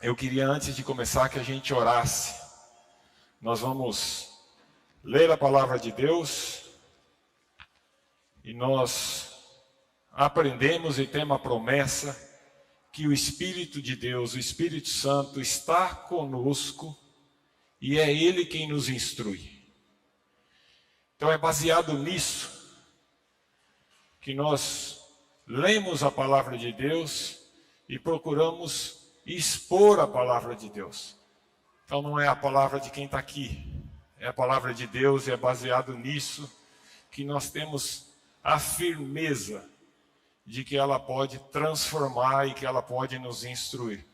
Eu queria, antes de começar, que a gente orasse. Nós vamos ler a palavra de Deus e nós aprendemos e temos a promessa que o Espírito de Deus, o Espírito Santo, está conosco e é Ele quem nos instrui. Então é baseado nisso que nós lemos a palavra de Deus e procuramos expor a palavra de Deus. Então não é a palavra de quem está aqui, é a palavra de Deus e é baseado nisso que nós temos a firmeza de que ela pode transformar e que ela pode nos instruir.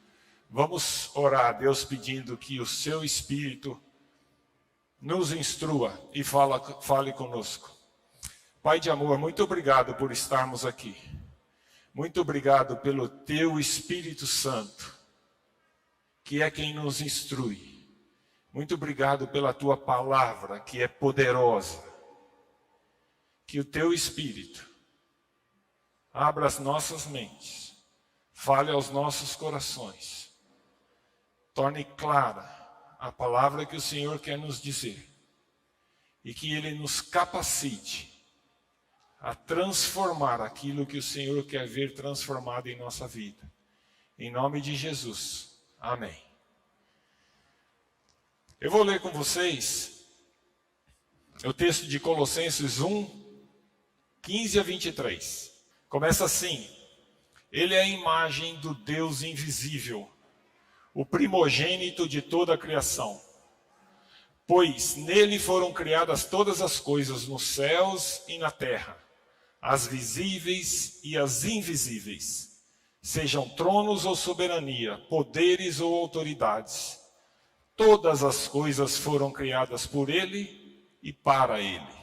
Vamos orar a Deus pedindo que o seu Espírito nos instrua e fale conosco. Pai de amor, muito obrigado por estarmos aqui. Muito obrigado pelo teu Espírito Santo, que é quem nos instrui. Muito obrigado pela tua palavra, que é poderosa. Que o teu Espírito abra as nossas mentes, fale aos nossos corações, torne clara a palavra que o Senhor quer nos dizer e que Ele nos capacite a transformar aquilo que o Senhor quer ver transformado em nossa vida. Em nome de Jesus. Amém. Eu vou ler com vocês o texto de Colossenses 1, 15 a 23. Começa assim: Ele é a imagem do Deus invisível, o primogênito de toda a criação. Pois nele foram criadas todas as coisas nos céus e na terra, as visíveis e as invisíveis. Sejam tronos ou soberania, poderes ou autoridades. Todas as coisas foram criadas por Ele e para Ele.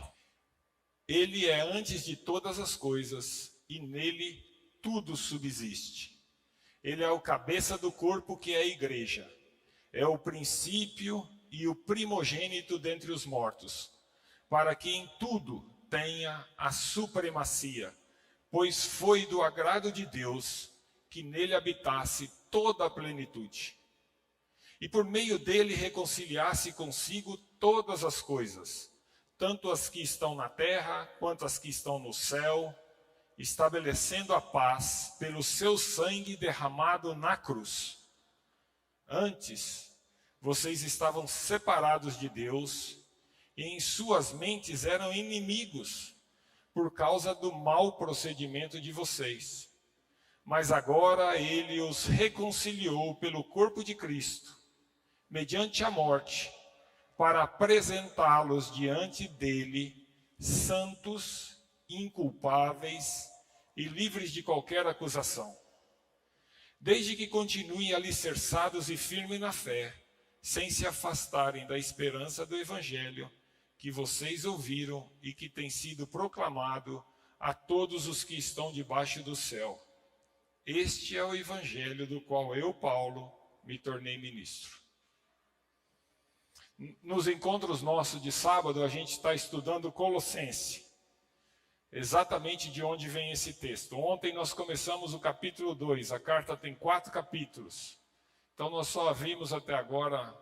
Ele é antes de todas as coisas e nele tudo subsiste. Ele é o cabeça do corpo que é a igreja. É o princípio e o primogênito dentre os mortos, para que em tudo tenha a supremacia, pois foi do agrado de Deus que nele habitasse toda a plenitude, e por meio dele reconciliasse consigo todas as coisas, tanto as que estão na terra quanto as que estão no céu, estabelecendo a paz pelo seu sangue derramado na cruz. Antes, vocês estavam separados de Deus e em suas mentes eram inimigos por causa do mau procedimento de vocês. Mas agora Ele os reconciliou pelo corpo de Cristo, mediante a morte, para apresentá-los diante dele, santos, inculpáveis e livres de qualquer acusação. Desde que continuem alicerçados e firmes na fé, sem se afastarem da esperança do Evangelho que vocês ouviram e que tem sido proclamado a todos os que estão debaixo do céu. Este é o Evangelho do qual eu, Paulo, me tornei ministro. Nos encontros nossos de sábado, a gente está estudando Colossenses. Exatamente de onde vem esse texto. Ontem nós começamos o capítulo 2, a carta tem 4 capítulos. Então nós só vimos até agora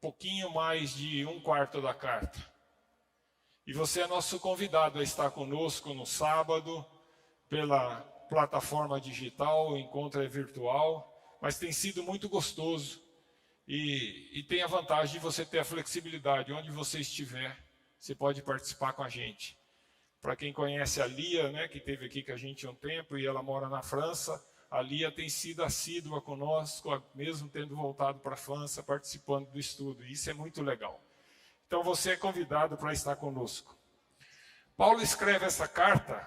pouquinho mais de 1/4 da carta. E você é nosso convidado a estar conosco no sábado, pela plataforma digital, o encontro é virtual, mas tem sido muito gostoso e tem a vantagem de você ter a flexibilidade, onde você estiver, você pode participar com a gente. Para quem conhece a Lia, né, que esteve aqui com a gente há um tempo e ela mora na França, a Lia tem sido assídua conosco, mesmo tendo voltado para a França, participando do estudo. Isso é muito legal. Então você é convidado para estar conosco. Paulo escreve essa carta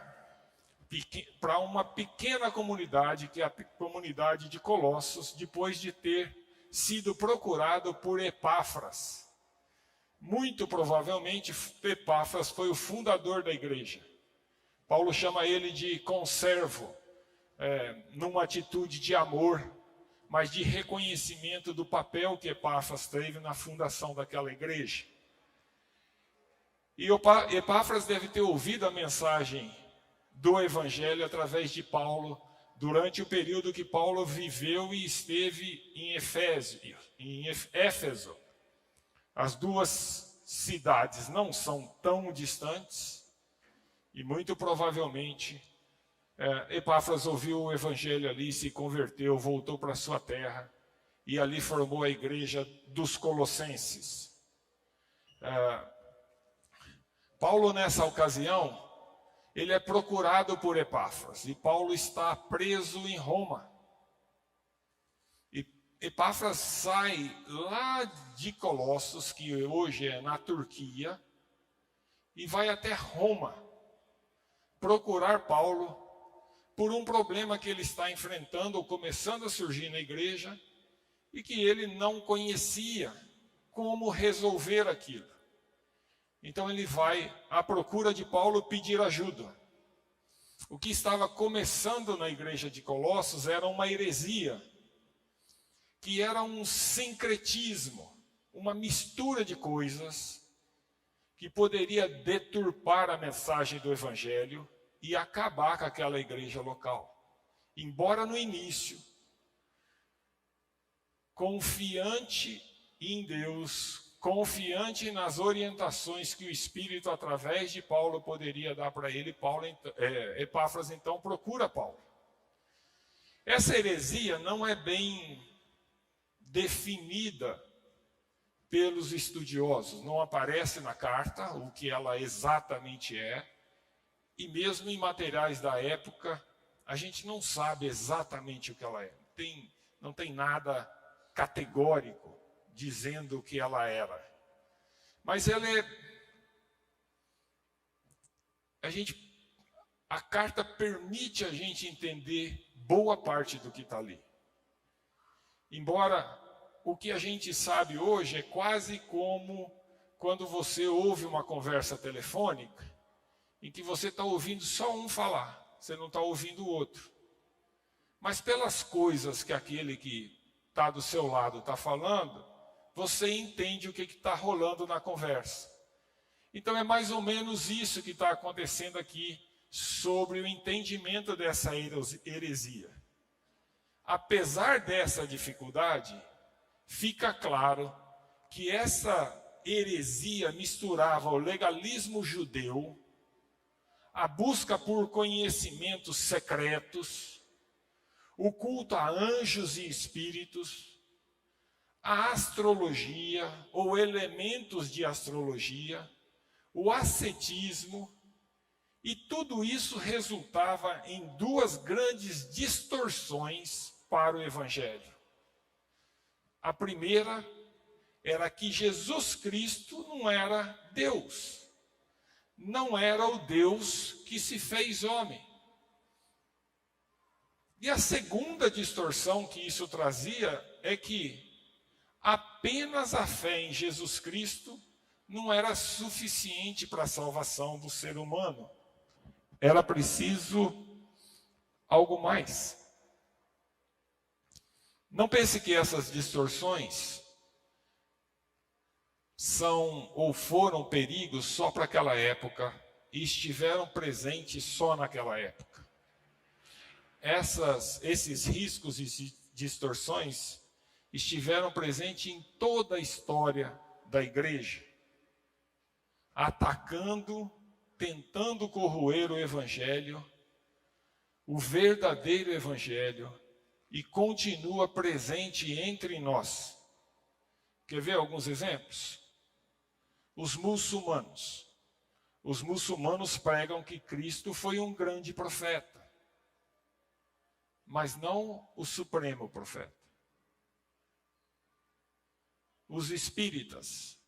para uma pequena comunidade, que é a comunidade de Colossos, depois de ter sido procurado por Epáfras. Muito provavelmente, Epáfras foi o fundador da igreja. Paulo chama ele de conservo, numa atitude de amor, mas de reconhecimento do papel que Epáfras teve na fundação daquela igreja. E Epáfras deve ter ouvido a mensagem do Evangelho através de Paulo, durante o período que Paulo viveu e esteve em Éfeso. As duas cidades não são tão distantes e muito provavelmente Epáfras ouviu o Evangelho ali, se converteu, voltou para sua terra e ali formou a igreja dos Colossenses. Paulo, nessa ocasião, ele é procurado por Epáfras e Paulo está preso em Roma. E Epáfras sai lá de Colossos, que hoje é na Turquia, e vai até Roma procurar Paulo por um problema que ele está enfrentando ou começando a surgir na igreja e que ele não conhecia como resolver aquilo. Então ele vai à procura de Paulo pedir ajuda. O que estava começando na igreja de Colossos era uma heresia, que era um sincretismo, uma mistura de coisas que poderia deturpar a mensagem do Evangelho e acabar com aquela igreja local. Embora no início, confiante em Deus, confiante nas orientações que o Espírito, através de Paulo, poderia dar para ele, Epáfras então procura Paulo. Essa heresia não é bem definida pelos estudiosos, não aparece na carta o que ela exatamente é, e mesmo em materiais da época, a gente não sabe exatamente o que ela é. Não tem nada categórico dizendo o que ela era. Mas ela a carta permite a gente entender boa parte do que está ali. Embora o que a gente sabe hoje é quase como quando você ouve uma conversa telefônica, em que você está ouvindo só um falar, você não está ouvindo o outro. Mas pelas coisas que aquele que está do seu lado está falando, você entende o que está rolando na conversa. Então é mais ou menos isso que está acontecendo aqui sobre o entendimento dessa heresia. Apesar dessa dificuldade, fica claro que essa heresia misturava o legalismo judeu, a busca por conhecimentos secretos, o culto a anjos e espíritos, a astrologia ou elementos de astrologia, o ascetismo, e tudo isso resultava em duas grandes distorções para o Evangelho. A primeira era que Jesus Cristo não era Deus. Não era o Deus que se fez homem. E a segunda distorção que isso trazia é que apenas a fé em Jesus Cristo não era suficiente para a salvação do ser humano. Era preciso algo mais. Não pense que essas distorções são ou foram perigos só para aquela época e estiveram presentes só naquela época. Esses riscos e distorções estiveram presentes em toda a história da igreja, atacando, tentando corroer o Evangelho, o verdadeiro Evangelho, e continua presente entre nós. Quer ver alguns exemplos? Os muçulmanos. Os muçulmanos pregam que Cristo foi um grande profeta, mas não o supremo profeta. Os espíritas.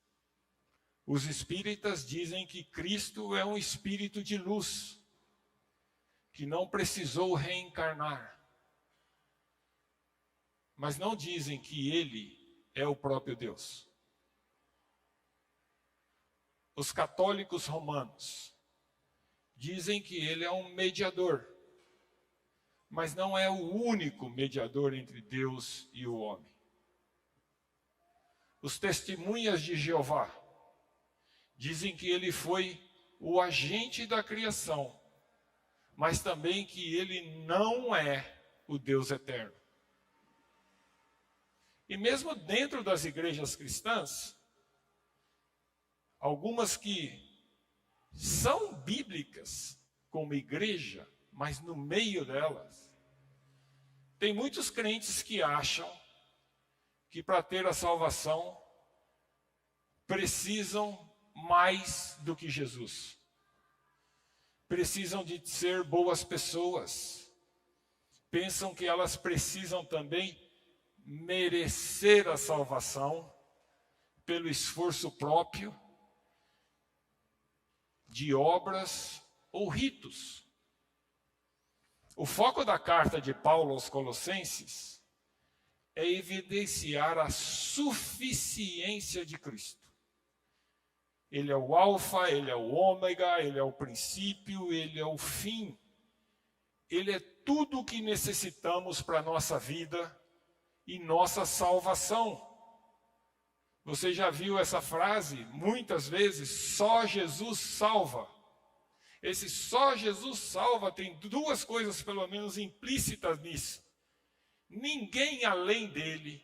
Os espíritas dizem que Cristo é um espírito de luz, que não precisou reencarnar. Mas não dizem que ele é o próprio Deus. Os católicos romanos dizem que ele é um mediador, mas não é o único mediador entre Deus e o homem. Os testemunhas de Jeová dizem que ele foi o agente da criação, mas também que ele não é o Deus eterno. E mesmo dentro das igrejas cristãs, algumas que são bíblicas como igreja, mas no meio delas, tem muitos crentes que acham que para ter a salvação precisam mais do que Jesus. Precisam de ser boas pessoas. Pensam que elas precisam também merecer a salvação pelo esforço próprio, de obras ou ritos. O foco da carta de Paulo aos Colossenses é evidenciar a suficiência de Cristo. Ele é o alfa, ele é o ômega, ele é o princípio, ele é o fim. Ele é tudo o que necessitamos para a nossa vida e nossa salvação. Você já viu essa frase muitas vezes? Só Jesus salva. Esse só Jesus salva tem duas coisas pelo menos implícitas nisso. Ninguém além dele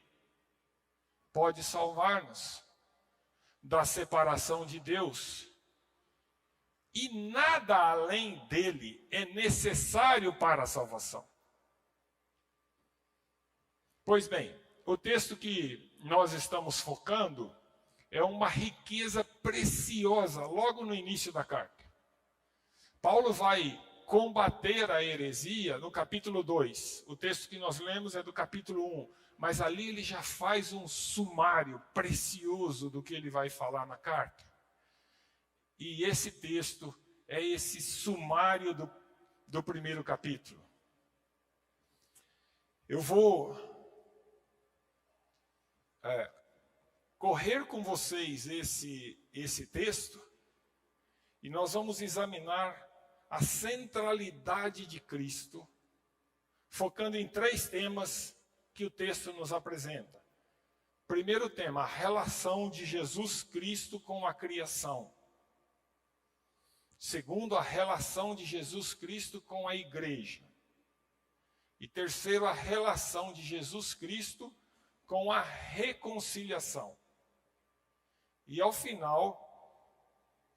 pode salvar-nos da separação de Deus. E nada além dele é necessário para a salvação. Pois bem, o texto que nós estamos focando é uma riqueza preciosa logo no início da carta. Paulo vai combater a heresia no capítulo 2. O texto que nós lemos é do capítulo 1. Mas ali ele já faz um sumário precioso do que ele vai falar na carta. E esse texto é esse sumário do primeiro capítulo. Eu vou correr com vocês esse texto e nós vamos examinar a centralidade de Cristo, focando em 3 temas que o texto nos apresenta. Primeiro tema, a relação de Jesus Cristo com a criação. Segundo, a relação de Jesus Cristo com a igreja. E terceiro, a relação de Jesus Cristo com a reconciliação. E ao final,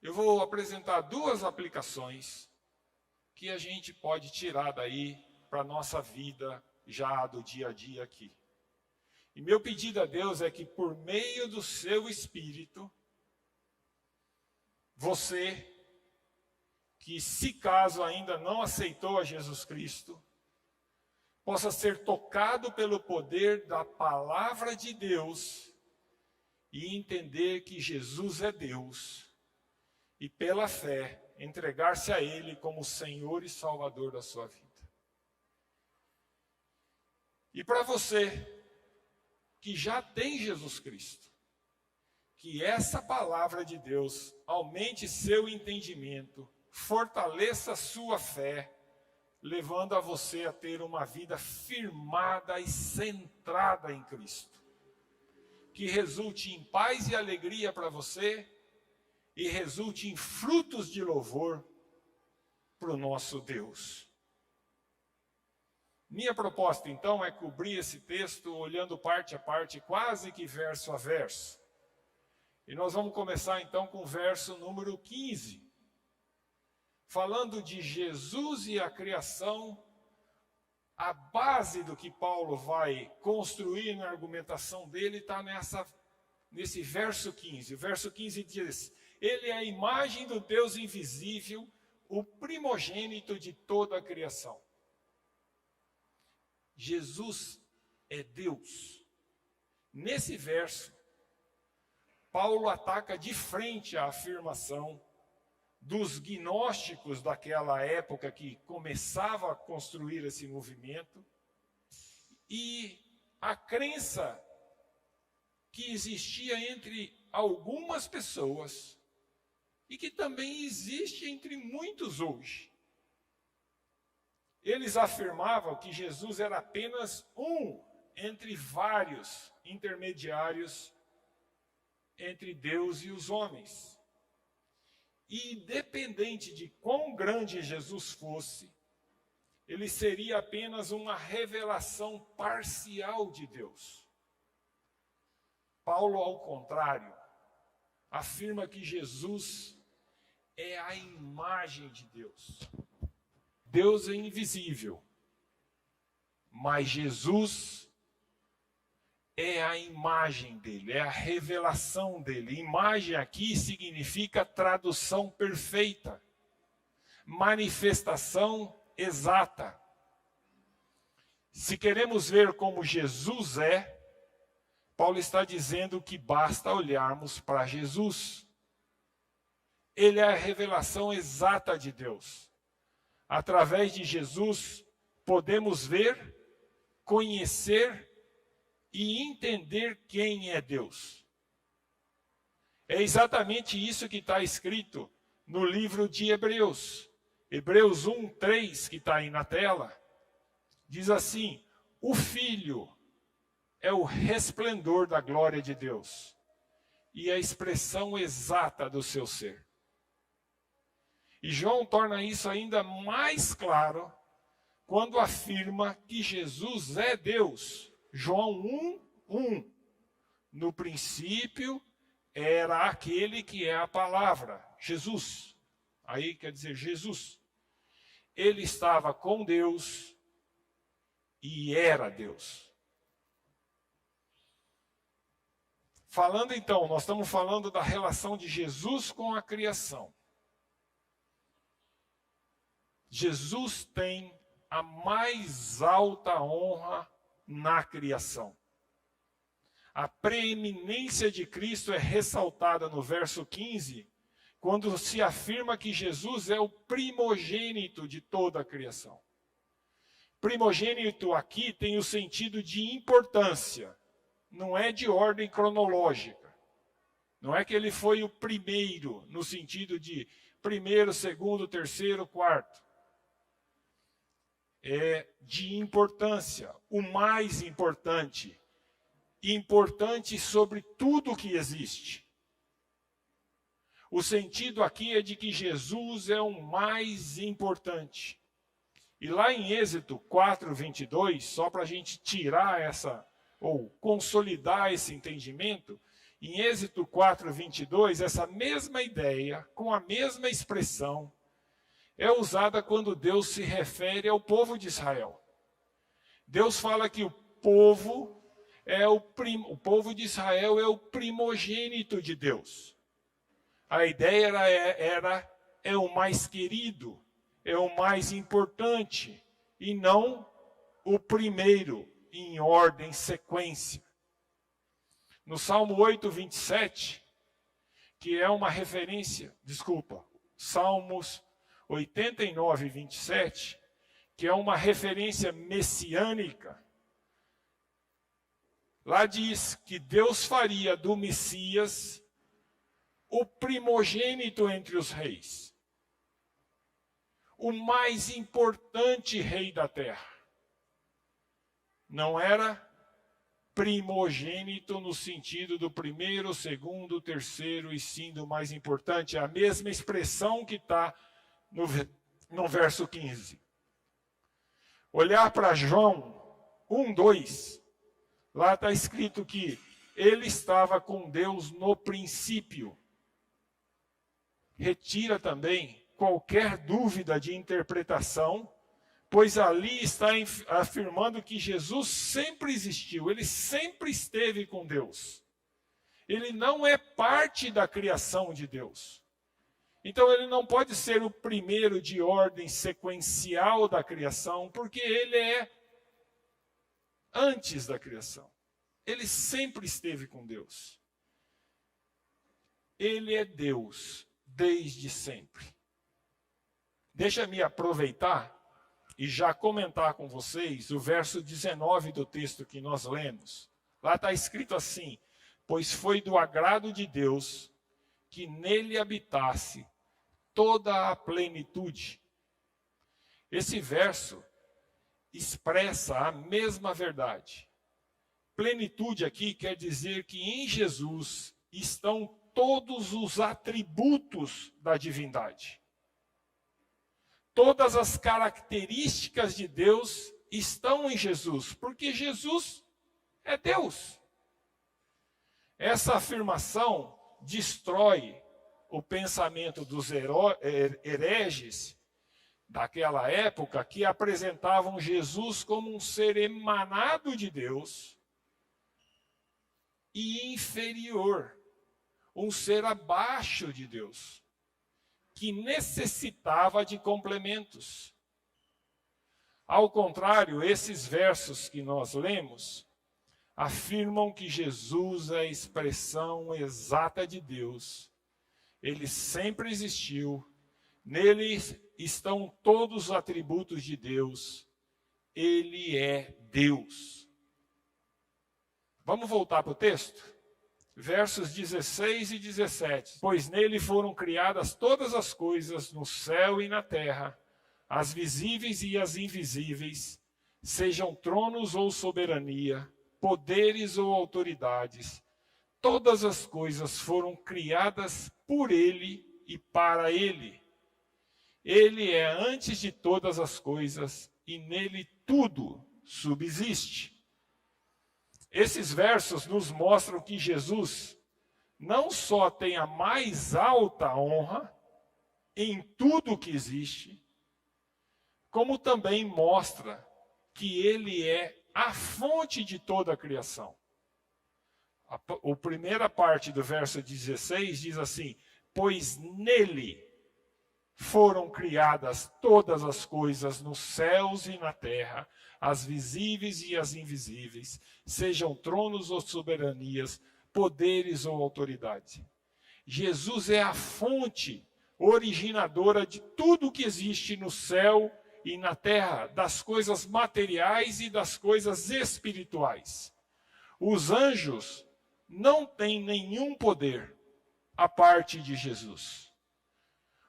eu vou apresentar 2 aplicações que a gente pode tirar daí para a nossa vida já do dia a dia aqui. E meu pedido a Deus é que por meio do seu Espírito, você, que se caso ainda não aceitou a Jesus Cristo, possa ser tocado pelo poder da palavra de Deus e entender que Jesus é Deus e pela fé entregar-se a Ele como Senhor e Salvador da sua vida. E para você que já tem Jesus Cristo, que essa palavra de Deus aumente seu entendimento, fortaleça sua fé, levando a você a ter uma vida firmada e centrada em Cristo. Que resulte em paz e alegria para você e resulte em frutos de louvor para o nosso Deus. Minha proposta, então, é cobrir esse texto olhando parte a parte, quase que verso a verso. E nós vamos começar, então, com o verso número 15. Falando de Jesus e a criação, a base do que Paulo vai construir na argumentação dele está nesse verso 15. O verso 15 diz: Ele é a imagem do Deus invisível, o primogênito de toda a criação. Jesus é Deus. Nesse verso, Paulo ataca de frente a afirmação dos gnósticos daquela época que começava a construir esse movimento e a crença que existia entre algumas pessoas e que também existe entre muitos hoje. Eles afirmavam que Jesus era apenas um entre vários intermediários entre Deus e os homens. E independente de quão grande Jesus fosse, ele seria apenas uma revelação parcial de Deus. Paulo, ao contrário, afirma que Jesus é a imagem de Deus. Deus é invisível, mas Jesus é a imagem dele, é a revelação dele. Imagem aqui significa tradução perfeita, manifestação exata. Se queremos ver como Jesus é, Paulo está dizendo que basta olharmos para Jesus. Ele é a revelação exata de Deus. Através de Jesus, podemos ver, conhecer e entender quem é Deus. É exatamente isso que está escrito no livro de Hebreus. Hebreus 1:3, que está aí na tela, diz assim: o Filho é o resplendor da glória de Deus e a expressão exata do seu ser. E João torna isso ainda mais claro quando afirma que Jesus é Deus. João 1:1. No princípio era aquele que é a palavra, Jesus. Aí quer dizer Jesus. Ele estava com Deus e era Deus. Falando então, nós estamos falando da relação de Jesus com a criação. Jesus tem a mais alta honra na criação. A preeminência de Cristo é ressaltada no verso 15, quando se afirma que Jesus é o primogênito de toda a criação. Primogênito aqui tem o sentido de importância, não é de ordem cronológica. Não é que ele foi o primeiro, no sentido de primeiro, segundo, terceiro, quarto. É de importância, o mais importante. Importante sobre tudo que existe. O sentido aqui é de que Jesus é o mais importante. E lá em Êxodo 4:22, só para a gente tirar ou consolidar esse entendimento, em Êxodo 4:22, essa mesma ideia, com a mesma expressão, é usada quando Deus se refere ao povo de Israel. Deus fala que o povo de Israel é o primogênito de Deus. A ideia é o mais querido, é o mais importante, e não o primeiro em ordem, sequência. No Salmo 8:27, que é uma referência, Salmos 89:27, que é uma referência messiânica. Lá diz que Deus faria do Messias o primogênito entre os reis, o mais importante rei da terra. Não era primogênito no sentido do primeiro, segundo, terceiro e sim do mais importante. É a mesma expressão que está no verso 15. Olhar para João 1:2, lá está escrito que ele estava com Deus no princípio. Retira também qualquer dúvida de interpretação, pois ali está afirmando que Jesus sempre existiu, ele sempre esteve com Deus. Ele não é parte da criação de Deus. Então ele não pode ser o primeiro de ordem sequencial da criação, porque ele é antes da criação. Ele sempre esteve com Deus. Ele é Deus desde sempre. Deixa-me aproveitar e já comentar com vocês o verso 19 do texto que nós lemos. Lá está escrito assim: pois foi do agrado de Deus que nele habitasse toda a plenitude. Esse verso expressa a mesma verdade. Plenitude aqui quer dizer que em Jesus estão todos os atributos da divindade. todas as características de Deus estão em Jesus, porque Jesus é Deus. Essa afirmação destrói o pensamento dos hereges daquela época, que apresentavam Jesus como um ser emanado de Deus e inferior, um ser abaixo de Deus, que necessitava de complementos. Ao contrário, esses versos que nós lemos afirmam que Jesus é a expressão exata de Deus. Ele sempre existiu, nele estão todos os atributos de Deus, ele é Deus. Vamos voltar para o texto? Versos 16 e 17. Pois nele foram criadas todas as coisas no céu e na terra, as visíveis e as invisíveis, sejam tronos ou soberania, poderes ou autoridades. Todas as coisas foram criadas por ele e para ele. Ele é antes de todas as coisas e nele tudo subsiste. Esses versos nos mostram que Jesus não só tem a mais alta honra em tudo que existe, como também mostra que ele é a fonte de toda a criação. A primeira parte do verso 16 diz assim: pois nele foram criadas todas as coisas nos céus e na terra, as visíveis e as invisíveis, sejam tronos ou soberanias, poderes ou autoridade. Jesus é a fonte originadora de tudo que existe no céu e na terra, das coisas materiais e das coisas espirituais. Os anjos não têm nenhum poder à parte de Jesus.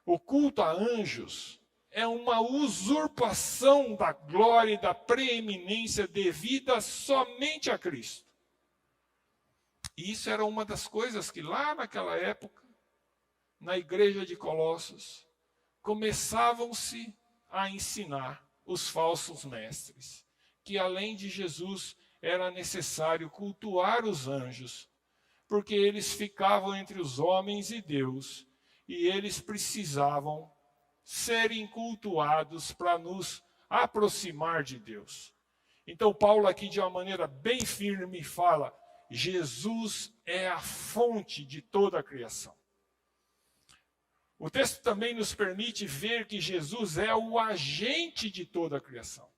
O culto a anjos é uma usurpação da glória e da preeminência devida somente a Cristo. E isso era uma das coisas que lá naquela época, na igreja de Colossos, começavam-se a ensinar os falsos mestres, que além de Jesus era necessário cultuar os anjos, porque eles ficavam entre os homens e Deus, e eles precisavam serem cultuados para nos aproximar de Deus. Então Paulo aqui de uma maneira bem firme fala: Jesus é a fonte de toda a criação. O texto também nos permite ver que Jesus é o agente de toda a criação.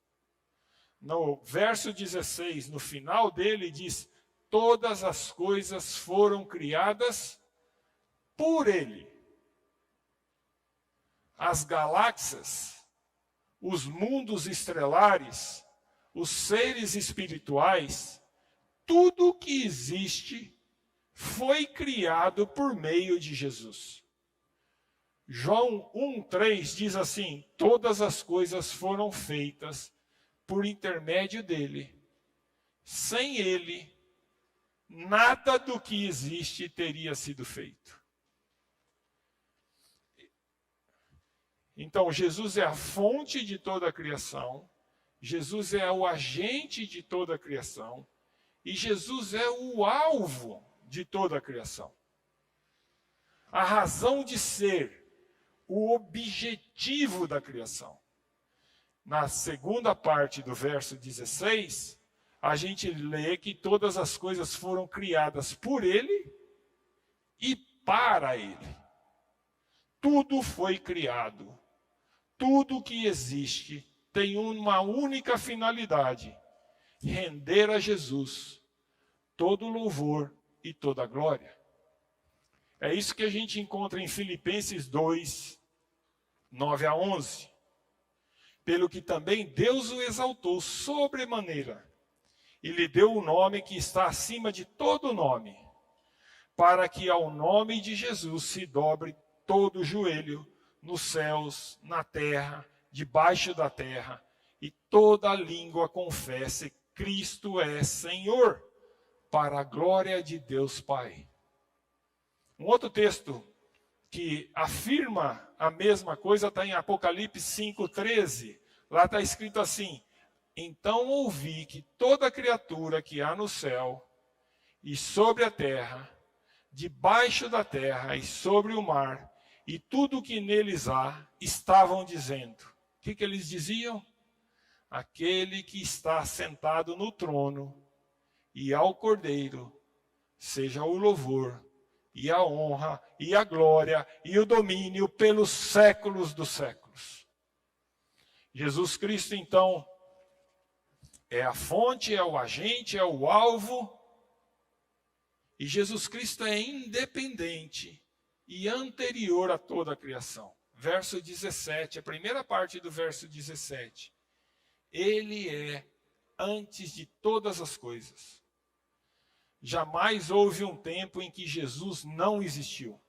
No verso 16, no final dele, diz: todas as coisas foram criadas por ele. As galáxias, os mundos estelares, os seres espirituais, tudo que existe foi criado por meio de Jesus. João 1,3 diz assim: todas as coisas foram feitas por intermédio dele. Sem ele, nada do que existe teria sido feito. Então, Jesus é a fonte de toda a criação, Jesus é o agente de toda a criação, e Jesus é o alvo de toda a criação. A razão de ser, o objetivo da criação. Na segunda parte do verso 16, a gente lê que todas as coisas foram criadas por ele e para ele. Tudo foi criado. Tudo que existe tem uma única finalidade: render a Jesus todo louvor e toda glória. É isso que a gente encontra em Filipenses 2, 9 a 11. Pelo que também Deus o exaltou sobremaneira, e lhe deu o nome que está acima de todo nome, para que ao nome de Jesus se dobre todo o joelho, nos céus, na terra, debaixo da terra, e toda língua confesse: Cristo é Senhor, para a glória de Deus Pai. Um outro texto que afirma a mesma coisa está em Apocalipse 5,13. Lá está escrito assim: então ouvi que toda criatura que há no céu e sobre a terra, debaixo da terra e sobre o mar, e tudo o que neles há, estavam dizendo. O que eles diziam? Aquele que está sentado no trono e ao Cordeiro, seja o louvor, e a honra, e a glória, e o domínio pelos séculos dos séculos. Jesus Cristo, então, é a fonte, é o agente, é o alvo. E Jesus Cristo é independente e anterior a toda a criação. Verso 17, a primeira parte do verso 17. Ele é antes de todas as coisas. Jamais houve um tempo em que Jesus não existiu.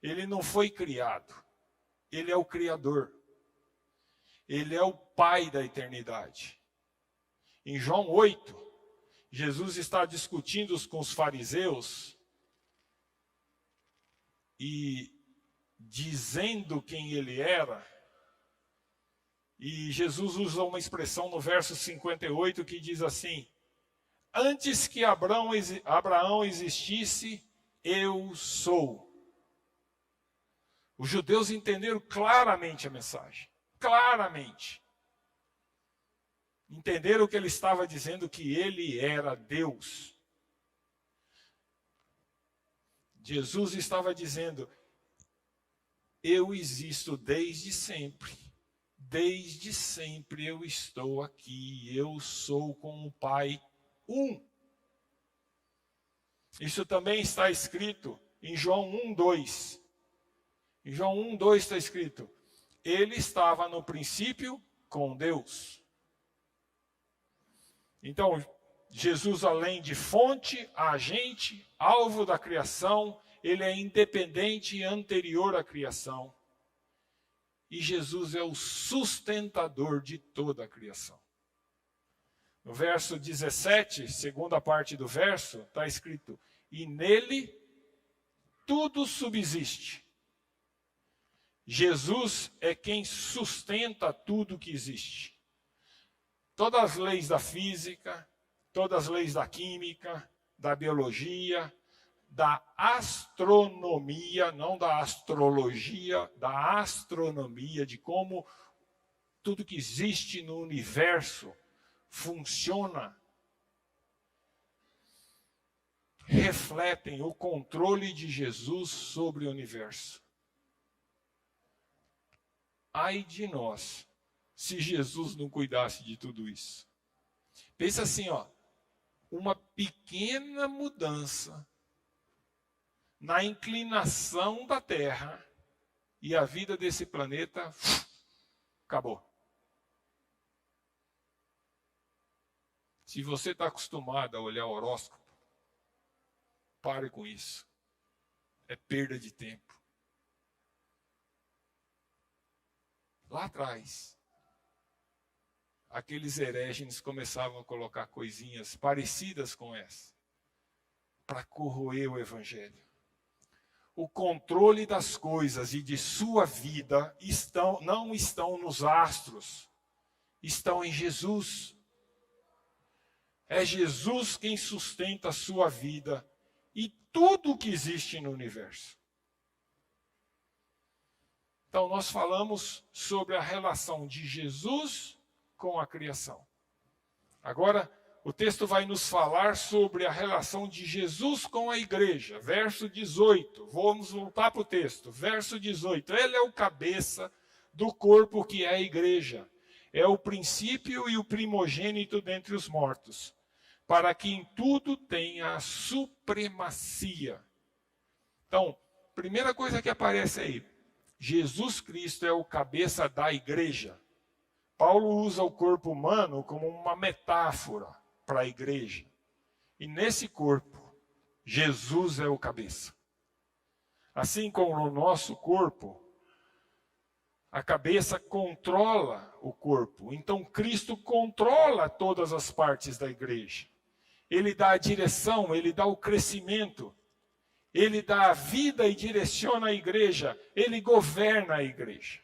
Ele não foi criado. Ele é o Criador. Ele é o Pai da eternidade. Em João 8, Jesus está discutindo com os fariseus e dizendo quem ele era. E Jesus usa uma expressão no verso 58 que diz assim: antes que Abraão existisse, eu sou. Os judeus entenderam claramente a mensagem. Claramente. Entenderam que ele estava dizendo que ele era Deus. Jesus estava dizendo: eu existo desde sempre. Desde sempre eu estou aqui. Eu sou com o Pai um. Isso também está escrito em João 1:2. Em João 1:2 está escrito: ele estava no princípio com Deus. Então, Jesus, além de fonte, agente, alvo da criação, ele é independente e anterior à criação. E Jesus é o sustentador de toda a criação. No verso 17, segunda parte do verso, está escrito: e nele tudo subsiste. Jesus é quem sustenta tudo que existe. Todas as leis da física, todas as leis da química, da biologia, da astronomia, não da astrologia, da astronomia, de como tudo que existe no universo funciona, refletem o controle de Jesus sobre o universo. Ai de nós, se Jesus não cuidasse de tudo isso. Pensa assim, uma pequena mudança na inclinação da Terra e a vida desse planeta acabou. Se você está acostumado a olhar o horóscopo, pare com isso. É perda de tempo. Lá atrás, aqueles hereges começavam a colocar coisinhas parecidas com essa, para corroer o Evangelho. O controle das coisas e de sua vida não estão nos astros, estão em Jesus. É Jesus quem sustenta a sua vida e tudo o que existe no universo. Então, nós falamos sobre a relação de Jesus com a criação. Agora, o texto vai nos falar sobre a relação de Jesus com a igreja. Verso 18. Vamos voltar para o texto. Verso 18. Ele é o cabeça do corpo que é a igreja. É o princípio e o primogênito dentre os mortos, para que em tudo tenha a supremacia. Então, primeira coisa que aparece aí. Jesus Cristo é o cabeça da igreja. Paulo usa o corpo humano como uma metáfora para a igreja. E nesse corpo, Jesus é o cabeça. Assim como no nosso corpo, a cabeça controla o corpo. Então Cristo controla todas as partes da igreja. Ele dá a direção, ele dá o crescimento. Ele dá a vida e direciona a igreja. Ele governa a igreja.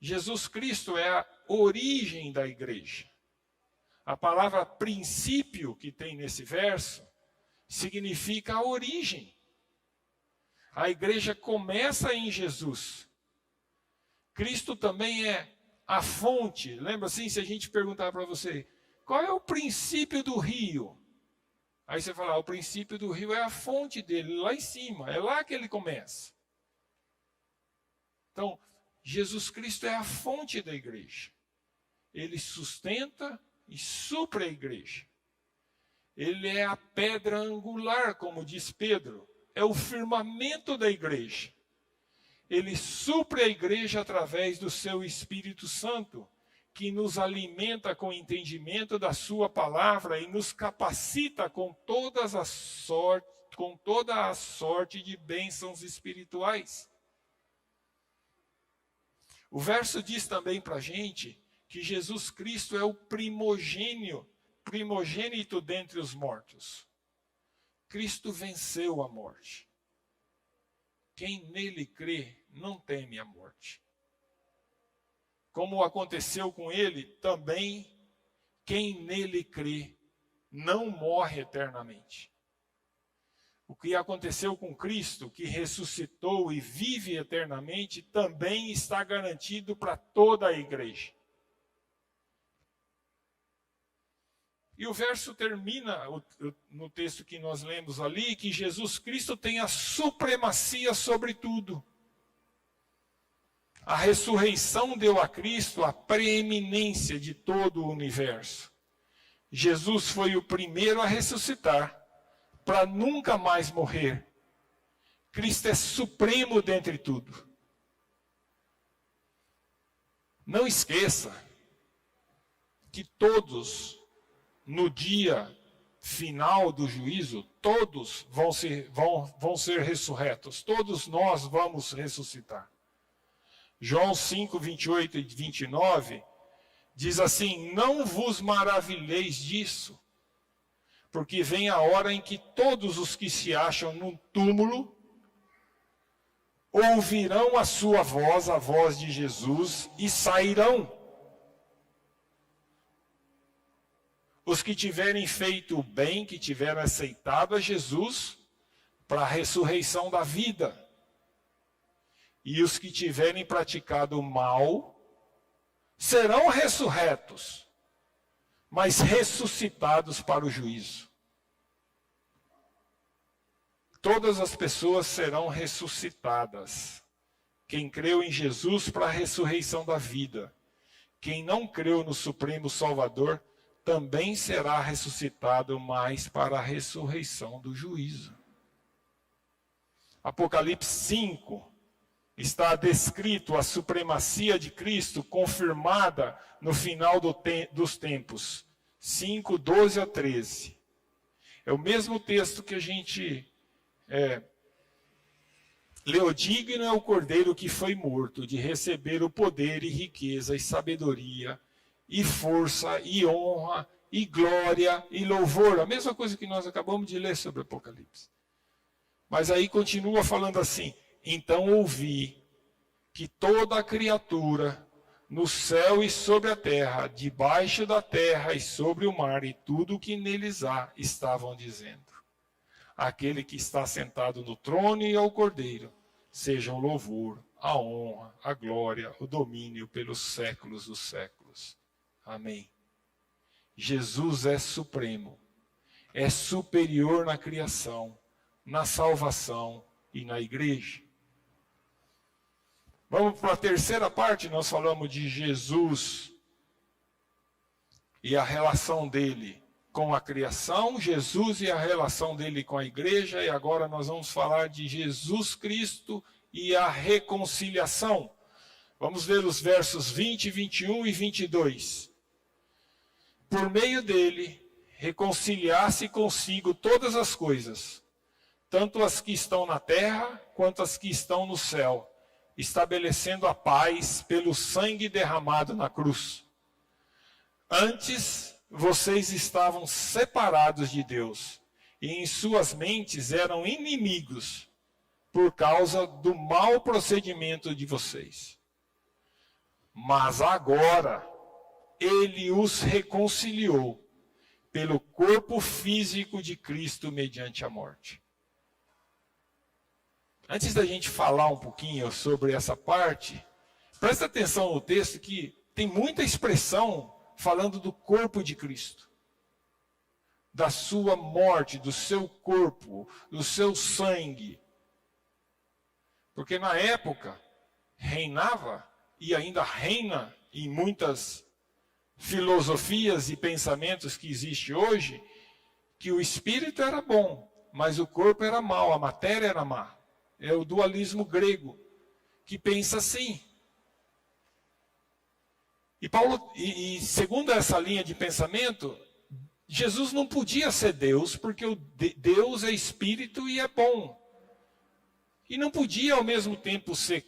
Jesus Cristo é a origem da igreja. A palavra princípio que tem nesse verso significa a origem. A igreja começa em Jesus. Cristo também é a fonte. Lembra assim, se a gente perguntar para você, qual é o princípio do rio? Aí você fala, o princípio do rio é a fonte dele, lá em cima, é lá que ele começa. Então, Jesus Cristo é a fonte da igreja. Ele sustenta e supre a igreja. Ele é a pedra angular, como diz Pedro. É o firmamento da igreja. Ele supre a igreja através do seu Espírito Santo, que nos alimenta com o entendimento da sua palavra e nos capacita com toda a sorte de bênçãos espirituais. O verso diz também para a gente que Jesus Cristo é o primogênito dentre os mortos. Cristo venceu a morte. Quem nele crê não teme a morte. Como aconteceu com ele, também quem nele crê não morre eternamente. O que aconteceu com Cristo, que ressuscitou e vive eternamente, também está garantido para toda a igreja. E o verso termina, no texto que nós lemos ali, que Jesus Cristo tem a supremacia sobre tudo. A ressurreição deu a Cristo a preeminência de todo o universo. Jesus foi o primeiro a ressuscitar, para nunca mais morrer. Cristo é supremo dentre tudo. Não esqueça que todos, no dia final do juízo, todos vão ser ressurretos. Todos nós vamos ressuscitar. João 5, 28 e 29 diz assim: não vos maravilheis disso, porque vem a hora em que todos os que se acham no túmulo, ouvirão a sua voz, a voz de Jesus, e sairão. Os que tiverem feito o bem, que tiverem aceitado a Jesus, para a ressurreição da vida. E os que tiverem praticado o mal, serão ressurretos, mas ressuscitados para o juízo. Todas as pessoas serão ressuscitadas. Quem creu em Jesus para a ressurreição da vida. Quem não creu no Supremo Salvador também será ressuscitado, mas para a ressurreição do juízo. Apocalipse 5 está descrito a supremacia de Cristo confirmada no final dos tempos. 5, 12 a 13. É o mesmo texto que a gente leu: digno é o Cordeiro que foi morto de receber o poder e riqueza e sabedoria e força e honra e glória e louvor. A mesma coisa que nós acabamos de ler sobre Apocalipse. Mas aí continua falando assim: então ouvi que toda a criatura no céu e sobre a terra, debaixo da terra e sobre o mar e tudo o que neles há, estavam dizendo: aquele que está sentado no trono e ao Cordeiro, seja o louvor, a honra, a glória, o domínio pelos séculos dos séculos. Amém. Jesus é supremo, é superior na criação, na salvação e na igreja. Vamos para a terceira parte. Nós falamos de Jesus e a relação dele com a criação, Jesus e a relação dele com a igreja, e agora nós vamos falar de Jesus Cristo e a reconciliação. Vamos ver os versos 20, 21 e 22. Por meio dele, reconciliar-se consigo todas as coisas, tanto as que estão na terra, quanto as que estão no céu, estabelecendo a paz pelo sangue derramado na cruz. Antes, vocês estavam separados de Deus, e em suas mentes eram inimigos por causa do mau procedimento de vocês. Mas agora ele os reconciliou pelo corpo físico de Cristo mediante a morte. Antes da gente falar um pouquinho sobre essa parte, presta atenção no texto que tem muita expressão falando do corpo de Cristo, da sua morte, do seu corpo, do seu sangue. Porque na época reinava e ainda reina em muitas filosofias e pensamentos que existem hoje, que o espírito era bom, mas o corpo era mau, a matéria era má. É o dualismo grego, que pensa assim. E segundo essa linha de pensamento, Jesus não podia ser Deus, porque Deus é espírito e é bom. E não podia ao mesmo tempo ser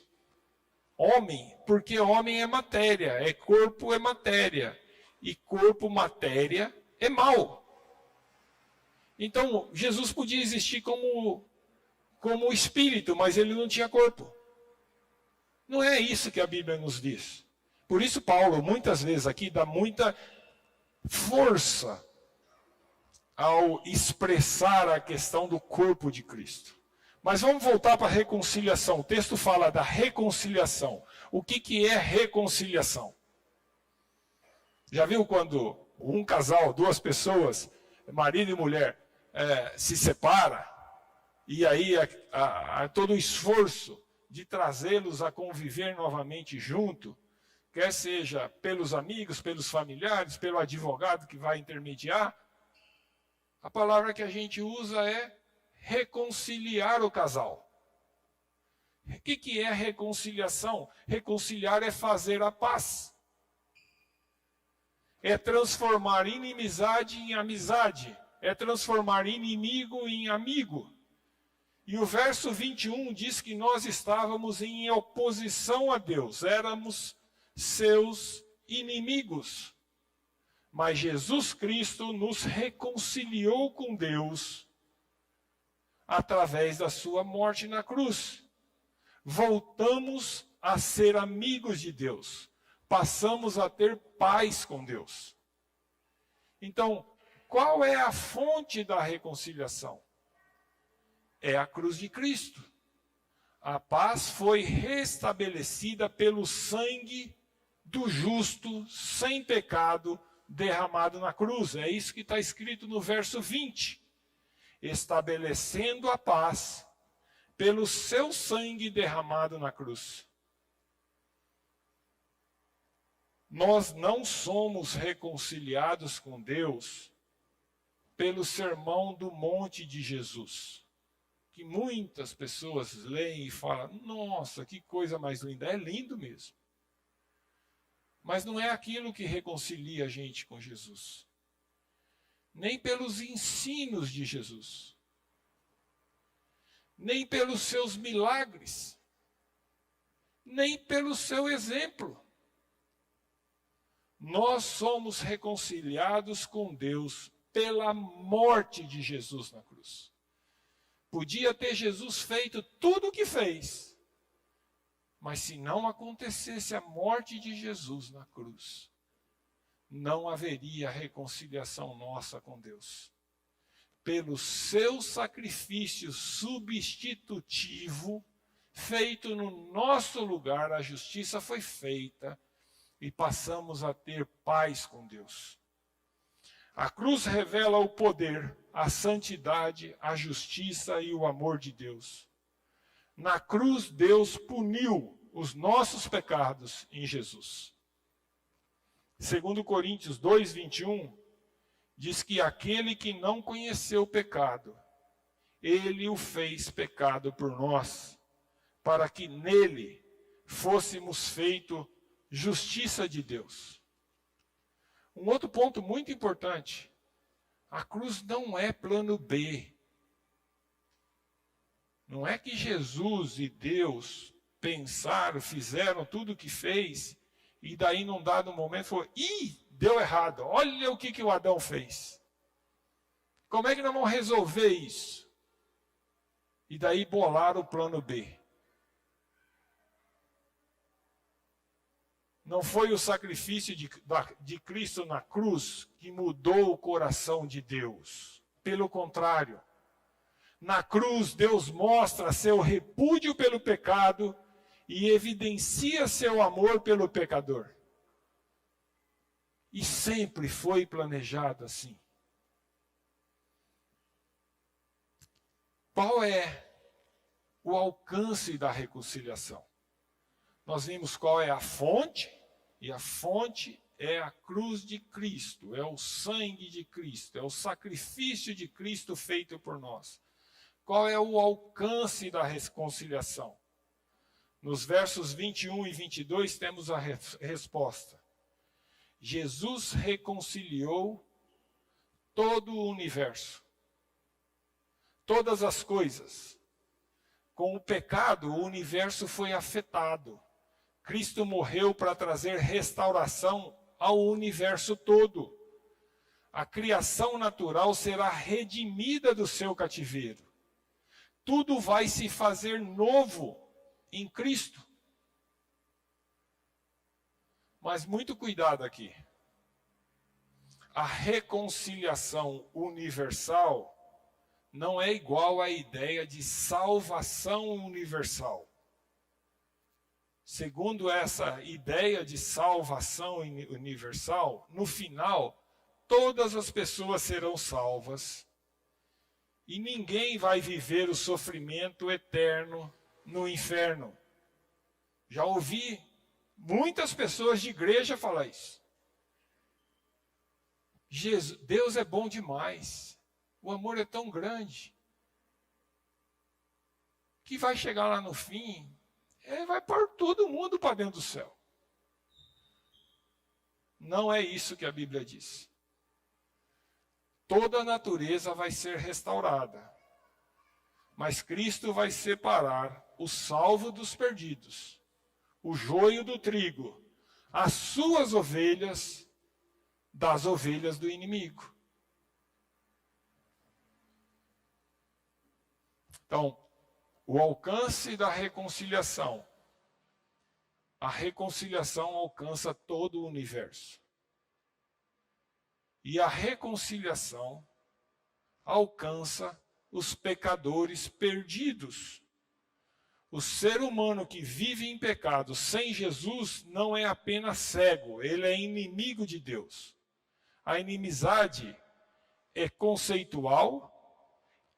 homem, porque homem é matéria, é corpo é matéria. E corpo, matéria, é mal. Então, Jesus podia existir como espírito, mas ele não tinha corpo. Não é isso que a Bíblia nos diz. Por isso Paulo, muitas vezes aqui, dá muita força ao expressar a questão do corpo de Cristo. Mas vamos voltar para a reconciliação. O texto fala da reconciliação. O que é reconciliação? Já viu quando um casal, duas pessoas, marido e mulher, se separa, e aí há todo o esforço de trazê-los a conviver novamente junto, quer seja pelos amigos, pelos familiares, pelo advogado que vai intermediar, a palavra que a gente usa é reconciliar o casal. O que é reconciliação? Reconciliar é fazer a paz. É transformar inimizade em amizade. É transformar inimigo em amigo. E o verso 21 diz que nós estávamos em oposição a Deus. Éramos seus inimigos. Mas Jesus Cristo nos reconciliou com Deus através da sua morte na cruz. Voltamos a ser amigos de Deus. Passamos a ter paz com Deus. Então, qual é a fonte da reconciliação? É a cruz de Cristo. A paz foi restabelecida pelo sangue do justo, sem pecado, derramado na cruz. É isso que está escrito no verso 20. Estabelecendo a paz pelo seu sangue derramado na cruz. Nós não somos reconciliados com Deus pelo sermão do monte de Jesus, que muitas pessoas leem e falam, nossa, que coisa mais linda, é lindo mesmo. Mas não é aquilo que reconcilia a gente com Jesus. Nem pelos ensinos de Jesus. Nem pelos seus milagres. Nem pelo seu exemplo. Nós somos reconciliados com Deus pela morte de Jesus na cruz. Podia ter Jesus feito tudo o que fez, mas se não acontecesse a morte de Jesus na cruz, não haveria reconciliação nossa com Deus. Pelo seu sacrifício substitutivo, feito no nosso lugar, a justiça foi feita, e passamos a ter paz com Deus. A cruz revela o poder, a santidade, a justiça e o amor de Deus. Na cruz, Deus puniu os nossos pecados em Jesus. 2 Coríntios 2:21, diz que aquele que não conheceu o pecado, ele o fez pecado por nós, para que nele fôssemos feitos justiça de Deus. Um outro ponto muito importante, a cruz não é plano B. Não é que Jesus e Deus pensaram, fizeram tudo o que fez, e daí num dado momento falou, deu errado, olha o que o Adão fez. Como é que nós vamos resolver isso? E daí bolar o plano B. Não foi o sacrifício de Cristo na cruz que mudou o coração de Deus. Pelo contrário, na cruz Deus mostra seu repúdio pelo pecado e evidencia seu amor pelo pecador. E sempre foi planejado assim. Qual é o alcance da reconciliação? Nós vimos qual é a fonte, e a fonte é a cruz de Cristo, é o sangue de Cristo, é o sacrifício de Cristo feito por nós. Qual é o alcance da reconciliação? Nos versos 21 e 22 temos a resposta. Jesus reconciliou todo o universo, todas as coisas. Com o pecado, o universo foi afetado. Cristo morreu para trazer restauração ao universo todo. A criação natural será redimida do seu cativeiro. Tudo vai se fazer novo em Cristo. Mas muito cuidado aqui. A reconciliação universal não é igual à ideia de salvação universal. Segundo essa ideia de salvação universal, no final, todas as pessoas serão salvas e ninguém vai viver o sofrimento eterno no inferno. Já ouvi muitas pessoas de igreja falar isso. Deus é bom demais. O amor é tão grande que vai chegar lá no fim, ele vai pôr todo mundo para dentro do céu. Não é isso que a Bíblia diz. Toda a natureza vai ser restaurada, mas Cristo vai separar o salvo dos perdidos, o joio do trigo, as suas ovelhas das ovelhas do inimigo. Então, o alcance da reconciliação. A reconciliação alcança todo o universo. E a reconciliação alcança os pecadores perdidos. O ser humano que vive em pecado sem Jesus não é apenas cego, ele é inimigo de Deus. A inimizade é conceitual,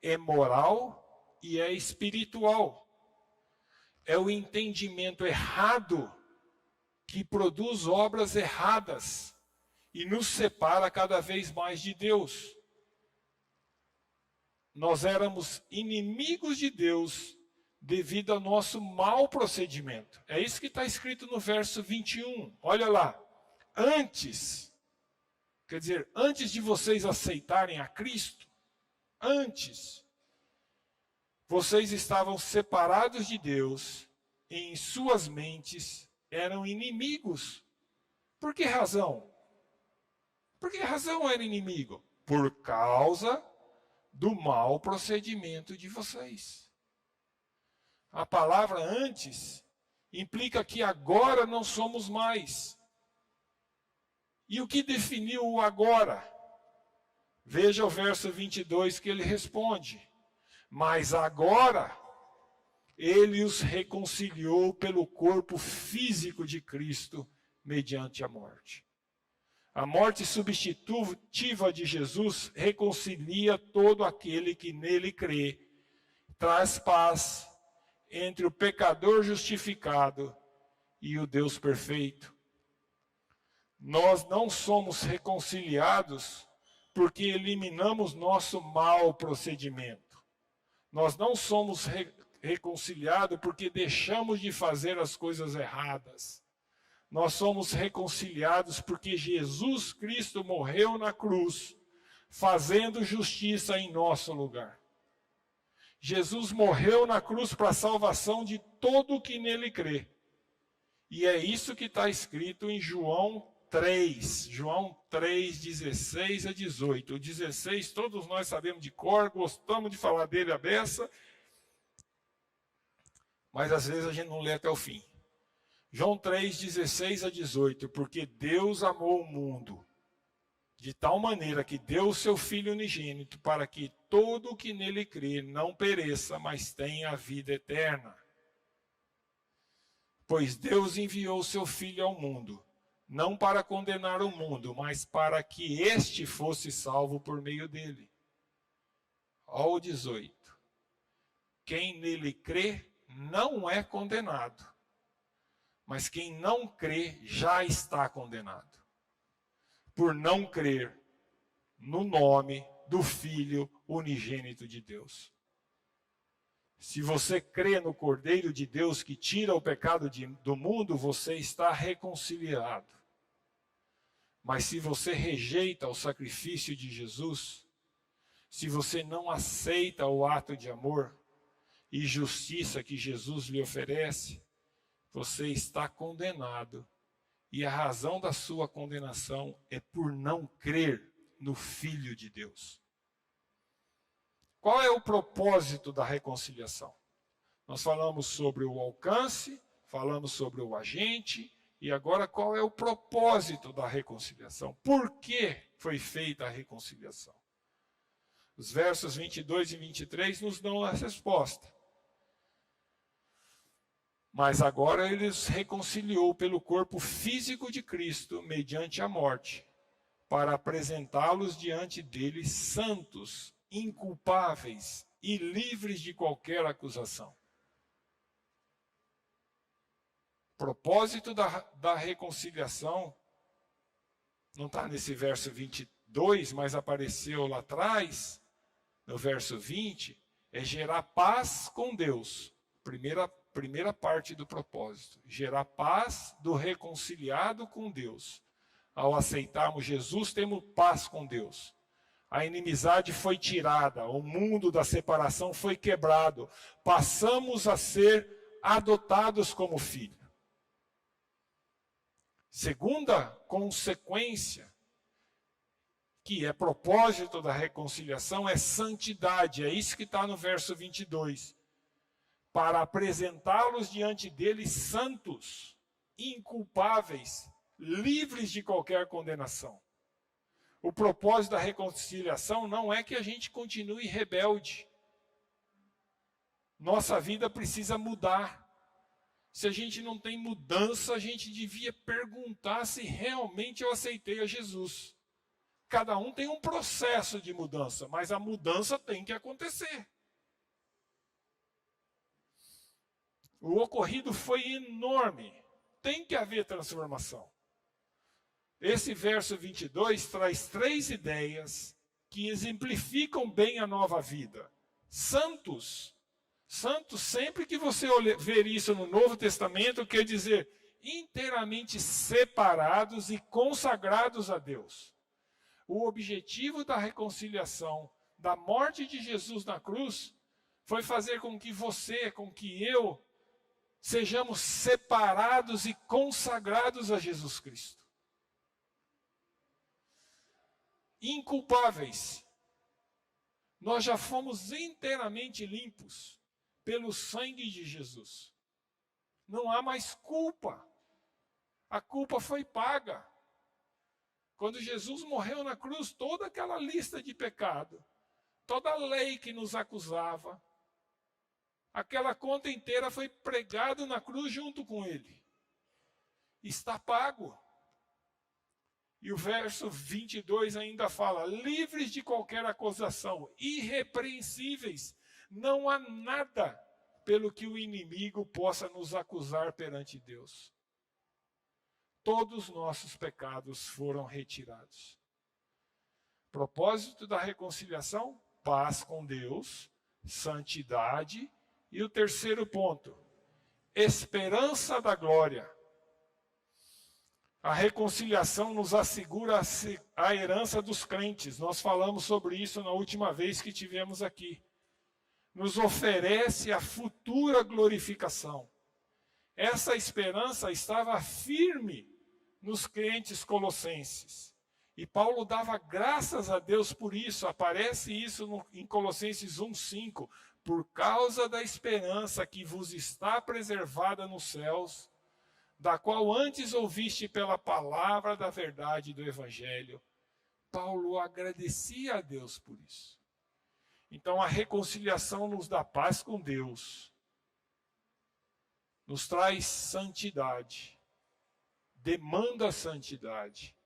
é moral e é espiritual. É o entendimento errado que produz obras erradas e nos separa cada vez mais de Deus. Nós éramos inimigos de Deus devido ao nosso mau procedimento. É isso que está escrito no verso 21. Olha lá. Antes, quer dizer, antes de vocês aceitarem a Cristo, antes, vocês estavam separados de Deus e em suas mentes eram inimigos. Por que razão? Por que razão era inimigo? Por causa do mau procedimento de vocês. A palavra antes implica que agora não somos mais. E o que definiu o agora? Veja o verso 22 que ele responde. Mas agora, ele os reconciliou pelo corpo físico de Cristo, mediante a morte. A morte substitutiva de Jesus reconcilia todo aquele que nele crê, traz paz entre o pecador justificado e o Deus perfeito. Nós não somos reconciliados porque eliminamos nosso mau procedimento. Nós não somos reconciliados porque deixamos de fazer as coisas erradas. Nós somos reconciliados porque Jesus Cristo morreu na cruz, fazendo justiça em nosso lugar. Jesus morreu na cruz para a salvação de todo o que nele crê. E é isso que está escrito em João 3, João 3, 16 a 18. O 16 todos nós sabemos de cor, gostamos de falar dele à beça, mas às vezes a gente não lê até o fim. João 3, 16 a 18. Porque Deus amou o mundo de tal maneira que deu o seu Filho unigênito, para que todo o que nele crê não pereça, mas tenha a vida eterna. Pois Deus enviou o seu Filho ao mundo, não para condenar o mundo, mas para que este fosse salvo por meio dele. Ao 18. Quem nele crê não é condenado, mas quem não crê já está condenado, por não crer no nome do Filho unigênito de Deus. Se você crê no Cordeiro de Deus que tira o pecado do mundo, você está reconciliado. Mas se você rejeita o sacrifício de Jesus, se você não aceita o ato de amor e justiça que Jesus lhe oferece, você está condenado. E a razão da sua condenação é por não crer no Filho de Deus. Qual é o propósito da reconciliação? Nós falamos sobre o alcance, falamos sobre o agente, e agora qual é o propósito da reconciliação? Por que foi feita a reconciliação? Os versos 22 e 23 nos dão a resposta. Mas agora ele os reconciliou pelo corpo físico de Cristo, mediante a morte, para apresentá-los diante dele santos, inculpáveis e livres de qualquer acusação. Propósito da reconciliação, não está nesse verso 22, mas apareceu lá atrás, no verso 20, é gerar paz com Deus. Primeira parte do propósito, gerar paz do reconciliado com Deus. Ao aceitarmos Jesus, temos paz com Deus. A inimizade foi tirada, o mundo da separação foi quebrado. Passamos a ser adotados como filho. Segunda consequência, que é propósito da reconciliação, é santidade. É isso que está no verso 22. Para apresentá-los diante dele santos, inculpáveis, livres de qualquer condenação. O propósito da reconciliação não é que a gente continue rebelde. Nossa vida precisa mudar. Se a gente não tem mudança, a gente devia perguntar se realmente eu aceitei a Jesus. Cada um tem um processo de mudança, mas a mudança tem que acontecer. O ocorrido foi enorme. Tem que haver transformação. Esse verso 22 traz 3 ideias que exemplificam bem a nova vida. Santos. Santos, sempre que você ver isso no Novo Testamento, quer dizer inteiramente separados e consagrados a Deus. O objetivo da reconciliação, da morte de Jesus na cruz, foi fazer com que você, com que eu, sejamos separados e consagrados a Jesus Cristo. Inculpáveis. Nós já fomos inteiramente limpos pelo sangue de Jesus. Não há mais culpa. A culpa foi paga. Quando Jesus morreu na cruz, toda aquela lista de pecado, toda a lei que nos acusava, aquela conta inteira foi pregada na cruz junto com ele. Está pago. E o verso 22 ainda fala, livres de qualquer acusação, irrepreensíveis, não há nada pelo que o inimigo possa nos acusar perante Deus. Todos os nossos pecados foram retirados. Propósito da reconciliação, paz com Deus, santidade. E o terceiro ponto, esperança da glória. A reconciliação nos assegura a herança dos crentes. Nós falamos sobre isso na última vez que tivemos aqui. Nos oferece a futura glorificação. Essa esperança estava firme nos crentes colossenses. E Paulo dava graças a Deus por isso. Aparece isso em Colossenses 1,5. Por causa da esperança que vos está preservada nos céus, da qual antes ouviste pela palavra da verdade do Evangelho. Paulo agradecia a Deus por isso. Então a reconciliação nos dá paz com Deus, nos traz santidade, demanda santidade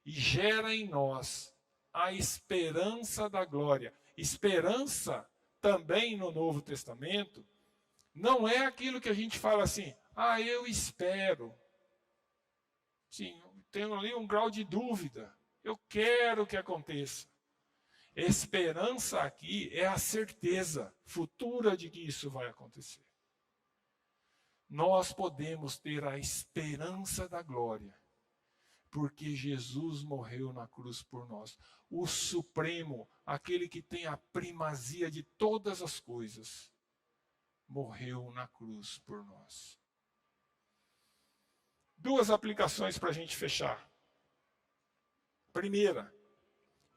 e gera em nós a esperança da glória. Esperança também no Novo Testamento não é aquilo que a gente fala assim, eu espero. Sim, tenho ali um grau de dúvida. Eu quero que aconteça. Esperança aqui é a certeza futura de que isso vai acontecer. Nós podemos ter a esperança da glória, porque Jesus morreu na cruz por nós. O Supremo, aquele que tem a primazia de todas as coisas, morreu na cruz por nós. Duas aplicações para a gente fechar. Primeira,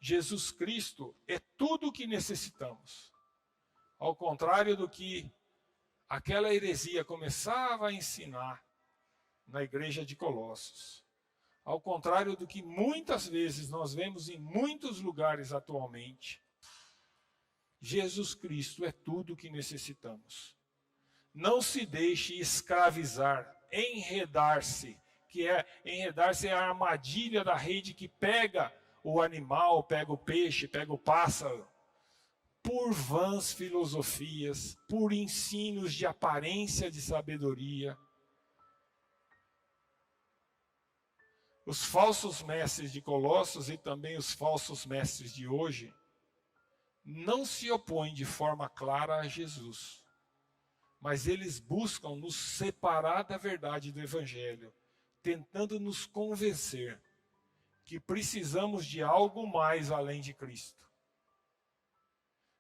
Jesus Cristo é tudo o que necessitamos. Ao contrário do que aquela heresia começava a ensinar na igreja de Colossos. Ao contrário do que muitas vezes nós vemos em muitos lugares atualmente, Jesus Cristo é tudo o que necessitamos. Não se deixe escravizar, enredar-se, enredar-se é a armadilha da rede que pega o animal, pega o peixe, pega o pássaro, por vãs filosofias, por ensinos de aparência de sabedoria. Os falsos mestres de Colossos e também os falsos mestres de hoje não se opõem de forma clara a Jesus, mas eles buscam nos separar da verdade do Evangelho, tentando nos convencer que precisamos de algo mais além de Cristo.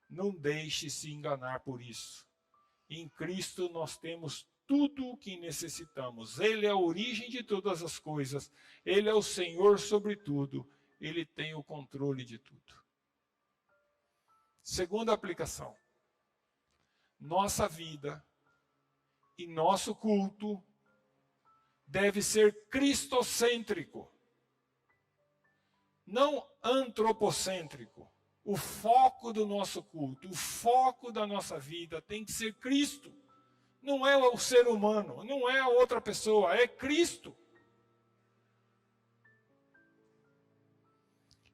Não deixe se enganar por isso. Em Cristo nós temos tudo o que necessitamos. Ele é a origem de todas as coisas. Ele é o Senhor sobre tudo. Ele tem o controle de tudo. Segunda aplicação. Nossa vida e nosso culto deve ser cristocêntrico, não antropocêntrico. O foco do nosso culto, o foco da nossa vida tem que ser Cristo. Não é o ser humano, não é a outra pessoa, é Cristo.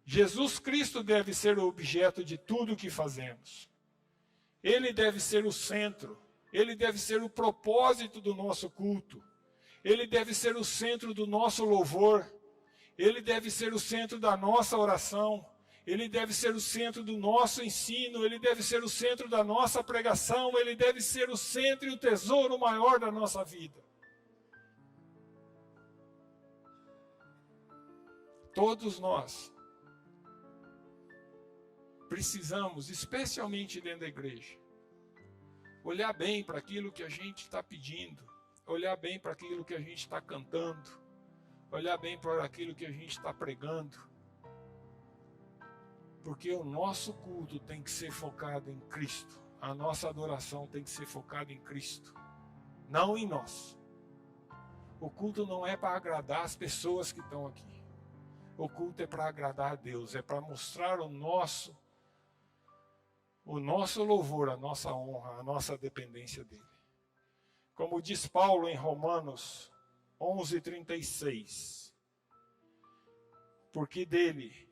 Jesus Cristo deve ser o objeto de tudo o que fazemos. Ele deve ser o centro, ele deve ser o propósito do nosso culto. Ele deve ser o centro do nosso louvor. Ele deve ser o centro da nossa oração. Ele deve ser o centro do nosso ensino, ele deve ser o centro da nossa pregação, ele deve ser o centro e o tesouro maior da nossa vida. Todos nós precisamos, especialmente dentro da igreja, olhar bem para aquilo que a gente está pedindo, olhar bem para aquilo que a gente está cantando, olhar bem para aquilo que a gente está pregando. Porque o nosso culto tem que ser focado em Cristo. A nossa adoração tem que ser focada em Cristo, não em nós. O culto não é para agradar as pessoas que estão aqui. O culto é para agradar a Deus, é para mostrar o nosso louvor, a nossa honra, a nossa dependência dele. Como diz Paulo em Romanos 11:36, porque dele,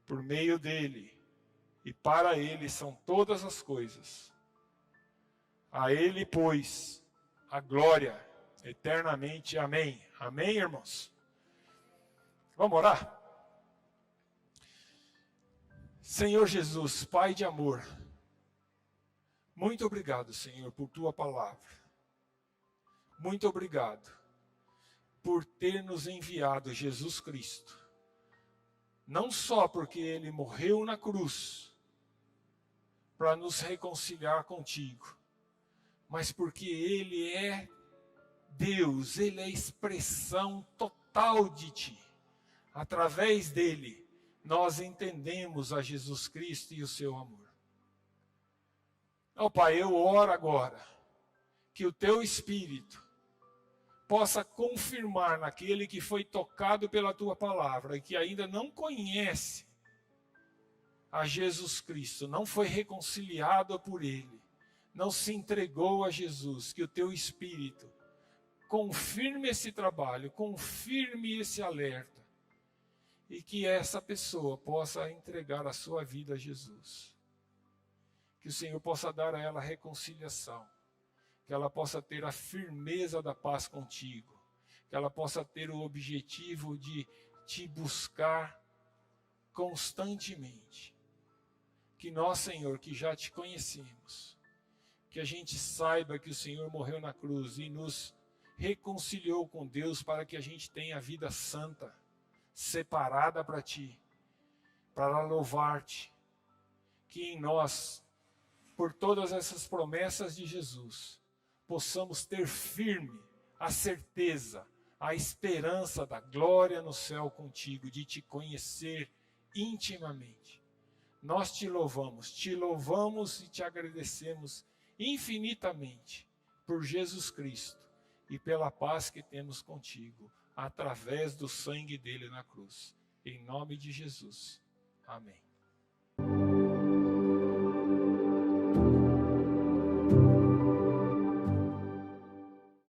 por meio dele e para ele são todas as coisas. A ele, pois, a glória eternamente. Amém. Amém, irmãos? Vamos orar? Senhor Jesus, Pai de amor, muito obrigado, Senhor, por tua palavra. Muito obrigado por ter nos enviado Jesus Cristo. Não só porque ele morreu na cruz para nos reconciliar contigo, mas porque ele é Deus, ele é a expressão total total de ti. Através dele, nós entendemos a Jesus Cristo e o seu amor. Ó Pai, eu oro agora que o teu Espírito possa confirmar naquele que foi tocado pela tua palavra e que ainda não conhece a Jesus Cristo, não foi reconciliado por ele, não se entregou a Jesus, que o teu Espírito confirme esse trabalho, confirme esse alerta e que essa pessoa possa entregar a sua vida a Jesus. Que o Senhor possa dar a ela reconciliação, que ela possa ter a firmeza da paz contigo, que ela possa ter o objetivo de te buscar constantemente. Que nós, Senhor, que já te conhecemos, que a gente saiba que o Senhor morreu na cruz e nos reconciliou com Deus para que a gente tenha a vida santa, separada para ti, para louvar-te. Que em nós, por todas essas promessas de Jesus, possamos ter firme a certeza, a esperança da glória no céu contigo, de te conhecer intimamente. Nós te louvamos e te agradecemos infinitamente por Jesus Cristo e pela paz que temos contigo, através do sangue dele na cruz. Em nome de Jesus. Amém.